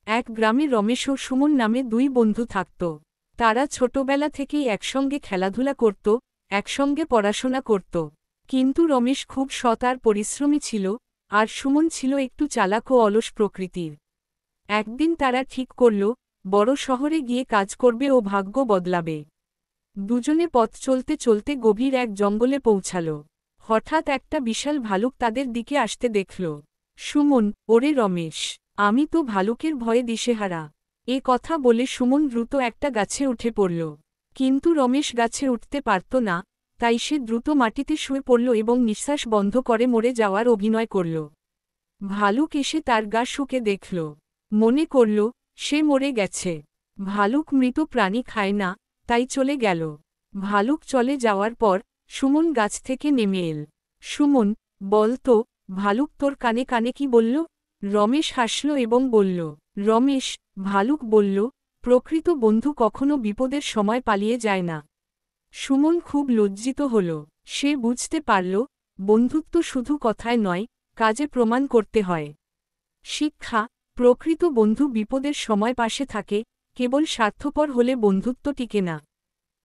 এক গ্রামে রমেশ ও সুমন নামে দুই বন্ধু থাকত। তারা ছোটবেলা থেকেই একসঙ্গে খেলাধুলা করত, একসঙ্গে পড়াশোনা করত। কিন্তু রমেশ খুব সৎ আর পরিশ্রমী ছিল, আর সুমন ছিল একটু চালাক ও অলস প্রকৃতির। একদিন তারা ঠিক করল, বড় শহরে গিয়ে কাজ করবে ও ভাগ্য বদলাবে। দুজনে পথ চলতে চলতে গভীর এক জঙ্গলে পৌঁছাল। হঠাৎ একটা বিশাল ভালুক তাদের দিকে আসতে দেখল। সুমন, ওরে রমেশ, আমি তো ভালুকের ভয়ে দিশেহারা। এ কথা বলে সুমন দ্রুত একটা গাছে উঠে পড়ল। কিন্তু রমেশ গাছে উঠতে পারত না, তাই সে দ্রুত মাটিতে শুয়ে পড়ল এবং নিঃশ্বাস বন্ধ করে মরে যাওয়ার অভিনয় করল। ভালুক এসে তার গা শুকে দেখল। মনে করল, সে মরে গেছে। ভালুক মৃত প্রাণী খায় না, তাই চলে গেল। ভালুক চলে যাওয়ার পর সুমন গাছ থেকে নেমে এল। সুমন, বল তো, ভালুক তোর কানে কানে কি বলল? রমেশ হাসল এবং বলল, রমেশ, ভালুক বলল, প্রকৃত বন্ধু কখনো বিপদের সময় পালিয়ে যায় না। সুমন খুব লজ্জিত হল। সে বুঝতে পারল, বন্ধুত্ব শুধু কথায় নয়, কাজে প্রমাণ করতে হয়। শিক্ষা: প্রকৃত বন্ধু বিপদের সময় পাশে থাকে, কেবল স্বার্থপর হলে বন্ধুত্ব টিকে না।